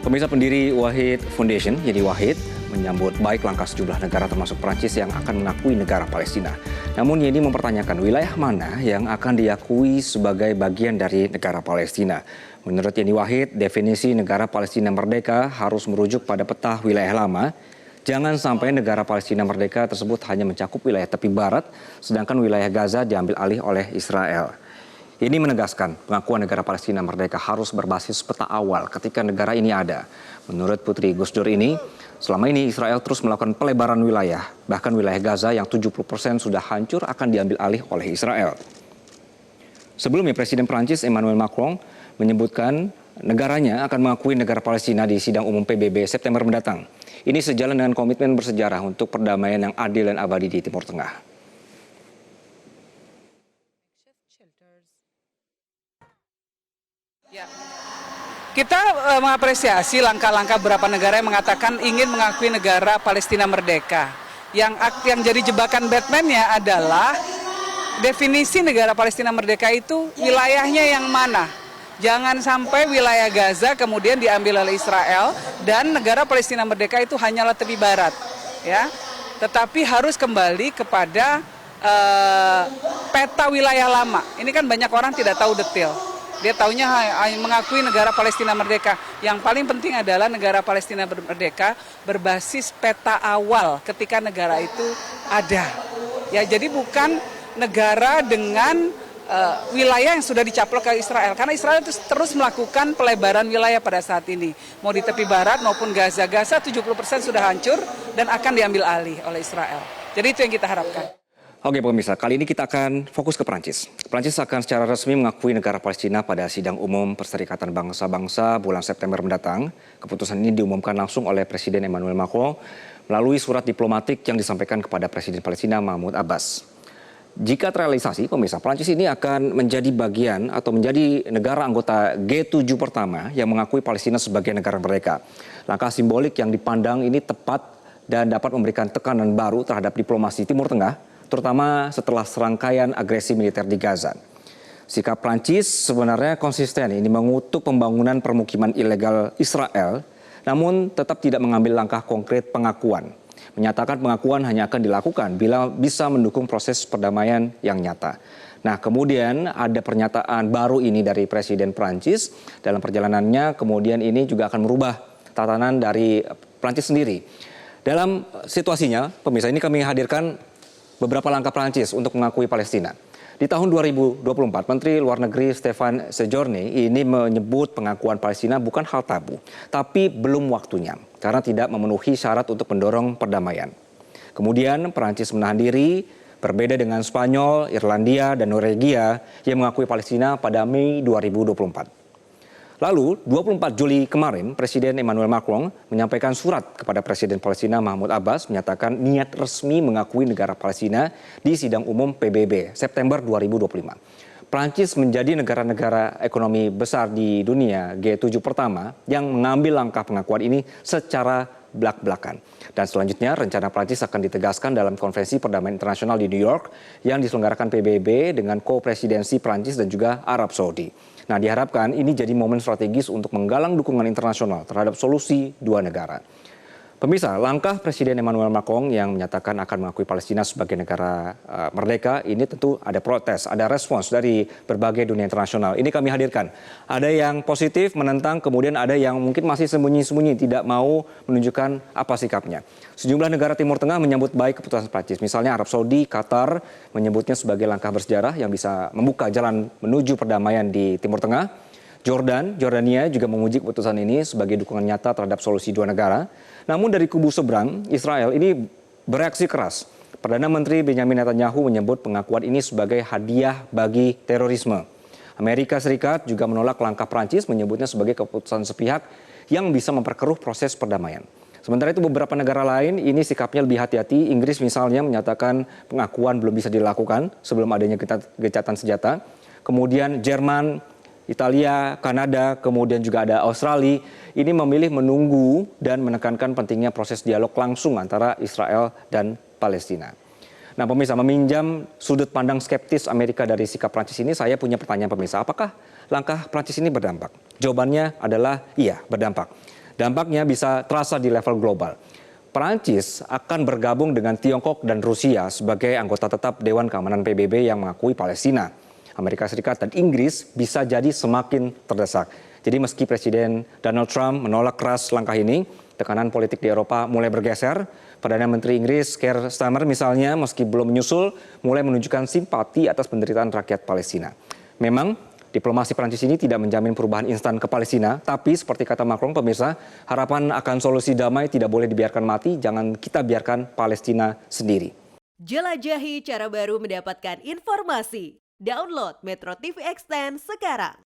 Pemirsa, pendiri Wahid Foundation, Yeni Wahid, menyambut baik langkah sejumlah negara termasuk Prancis yang akan mengakui negara Palestina. Namun Yeni mempertanyakan wilayah mana yang akan diakui sebagai bagian dari negara Palestina. Menurut Yeni Wahid, definisi negara Palestina merdeka harus merujuk pada peta wilayah lama. Jangan sampai negara Palestina merdeka tersebut hanya mencakup wilayah tepi barat, sedangkan wilayah Gaza diambil alih oleh Israel. Ini menegaskan pengakuan negara Palestina merdeka harus berbasis peta awal ketika negara ini ada. Menurut Putri Gus Dur ini, selama ini Israel terus melakukan pelebaran wilayah. Bahkan wilayah Gaza yang 70% sudah hancur akan diambil alih oleh Israel. Sebelumnya Presiden Prancis Emmanuel Macron menyebutkan negaranya akan mengakui negara Palestina di sidang umum PBB September mendatang. Ini sejalan dengan komitmen bersejarah untuk perdamaian yang adil dan abadi di Timur Tengah. Ya. Kita mengapresiasi langkah-langkah beberapa negara yang mengatakan ingin mengakui negara Palestina merdeka. Yang jadi jebakan Batman-nya adalah definisi negara Palestina merdeka itu wilayahnya yang mana. Jangan sampai wilayah Gaza kemudian diambil oleh Israel dan negara Palestina merdeka itu hanyalah tepi barat, ya. Tetapi harus kembali kepada peta wilayah lama. Ini kan banyak orang tidak tahu detail. Dia taunya mengakui negara Palestina merdeka. Yang paling penting adalah negara Palestina merdeka berbasis peta awal ketika negara itu ada. Ya, jadi bukan negara dengan wilayah yang sudah dicaplok ke Israel. Karena Israel itu terus melakukan pelebaran wilayah pada saat ini. Mau di tepi barat maupun Gaza. Gaza 70% sudah hancur dan akan diambil alih oleh Israel. Jadi itu yang kita harapkan. Oke pemirsa, kali ini kita akan fokus ke Prancis. Prancis akan secara resmi mengakui negara Palestina pada sidang umum Perserikatan Bangsa-Bangsa bulan September mendatang. Keputusan ini diumumkan langsung oleh Presiden Emmanuel Macron melalui surat diplomatik yang disampaikan kepada Presiden Palestina Mahmud Abbas. Jika terrealisasi, pemirsa, Prancis ini akan menjadi bagian atau menjadi negara anggota G7 pertama yang mengakui Palestina sebagai negara merdeka. Langkah simbolik yang dipandang ini tepat dan dapat memberikan tekanan baru terhadap diplomasi Timur Tengah, terutama setelah serangkaian agresi militer di Gaza. Sikap Prancis sebenarnya konsisten ini mengutuk pembangunan permukiman ilegal Israel, namun tetap tidak mengambil langkah konkret pengakuan. Menyatakan pengakuan hanya akan dilakukan bila bisa mendukung proses perdamaian yang nyata. Nah, kemudian ada pernyataan baru ini dari Presiden Prancis. Dalam perjalanannya kemudian ini juga akan merubah tatanan dari Prancis sendiri. Dalam situasinya, pemirsa, ini kami hadirkan beberapa langkah Prancis untuk mengakui Palestina. Di tahun 2024, Menteri Luar Negeri Stéphane Séjourné ini menyebut pengakuan Palestina bukan hal tabu, tapi belum waktunya karena tidak memenuhi syarat untuk mendorong perdamaian. Kemudian Prancis menahan diri, berbeda dengan Spanyol, Irlandia, dan Norwegia yang mengakui Palestina pada Mei 2024. Lalu, 24 Juli kemarin, Presiden Emmanuel Macron menyampaikan surat kepada Presiden Palestina Mahmud Abbas menyatakan niat resmi mengakui negara Palestina di sidang umum PBB September 2025. Prancis menjadi negara-negara ekonomi besar di dunia G7 pertama yang mengambil langkah pengakuan ini secara belak-belakan. Dan selanjutnya rencana Prancis akan ditegaskan dalam konferensi perdamaian internasional di New York yang diselenggarakan PBB dengan ko-presidensi Prancis dan juga Arab Saudi. Nah, diharapkan ini jadi momen strategis untuk menggalang dukungan internasional terhadap solusi dua negara. Pemirsa, langkah Presiden Emmanuel Macron yang menyatakan akan mengakui Palestina sebagai negara merdeka ini tentu ada protes, ada respons dari berbagai dunia internasional. Ini kami hadirkan. Ada yang positif menentang, kemudian ada yang mungkin masih sembunyi-sembunyi tidak mau menunjukkan apa sikapnya. Sejumlah negara Timur Tengah menyambut baik keputusan Prancis. Misalnya Arab Saudi, Qatar menyebutnya sebagai langkah bersejarah yang bisa membuka jalan menuju perdamaian di Timur Tengah. Jordania juga memuji keputusan ini sebagai dukungan nyata terhadap solusi dua negara. Namun dari kubu seberang, Israel ini bereaksi keras. Perdana Menteri Benjamin Netanyahu menyebut pengakuan ini sebagai hadiah bagi terorisme. Amerika Serikat juga menolak langkah Prancis, menyebutnya sebagai keputusan sepihak yang bisa memperkeruh proses perdamaian. Sementara itu beberapa negara lain ini sikapnya lebih hati-hati. Inggris misalnya menyatakan pengakuan belum bisa dilakukan sebelum adanya gencatan senjata. Kemudian Jerman, Italia, Kanada, kemudian juga ada Australia, ini memilih menunggu dan menekankan pentingnya proses dialog langsung antara Israel dan Palestina. Nah pemirsa, meminjam sudut pandang skeptis Amerika dari sikap Prancis ini, saya punya pertanyaan pemirsa, apakah langkah Prancis ini berdampak? Jawabannya adalah iya, berdampak. Dampaknya bisa terasa di level global. Perancis akan bergabung dengan Tiongkok dan Rusia sebagai anggota tetap Dewan Keamanan PBB yang mengakui Palestina. Amerika Serikat dan Inggris bisa jadi semakin terdesak. Jadi meski Presiden Donald Trump menolak keras langkah ini, tekanan politik di Eropa mulai bergeser. Perdana Menteri Inggris Keir Starmer misalnya meski belum menyusul, mulai menunjukkan simpati atas penderitaan rakyat Palestina. Memang diplomasi Prancis ini tidak menjamin perubahan instan ke Palestina, tapi seperti kata Macron, pemirsa, harapan akan solusi damai tidak boleh dibiarkan mati, jangan kita biarkan Palestina sendiri. Jelajahi cara baru mendapatkan informasi. Download Metro TV Extend sekarang.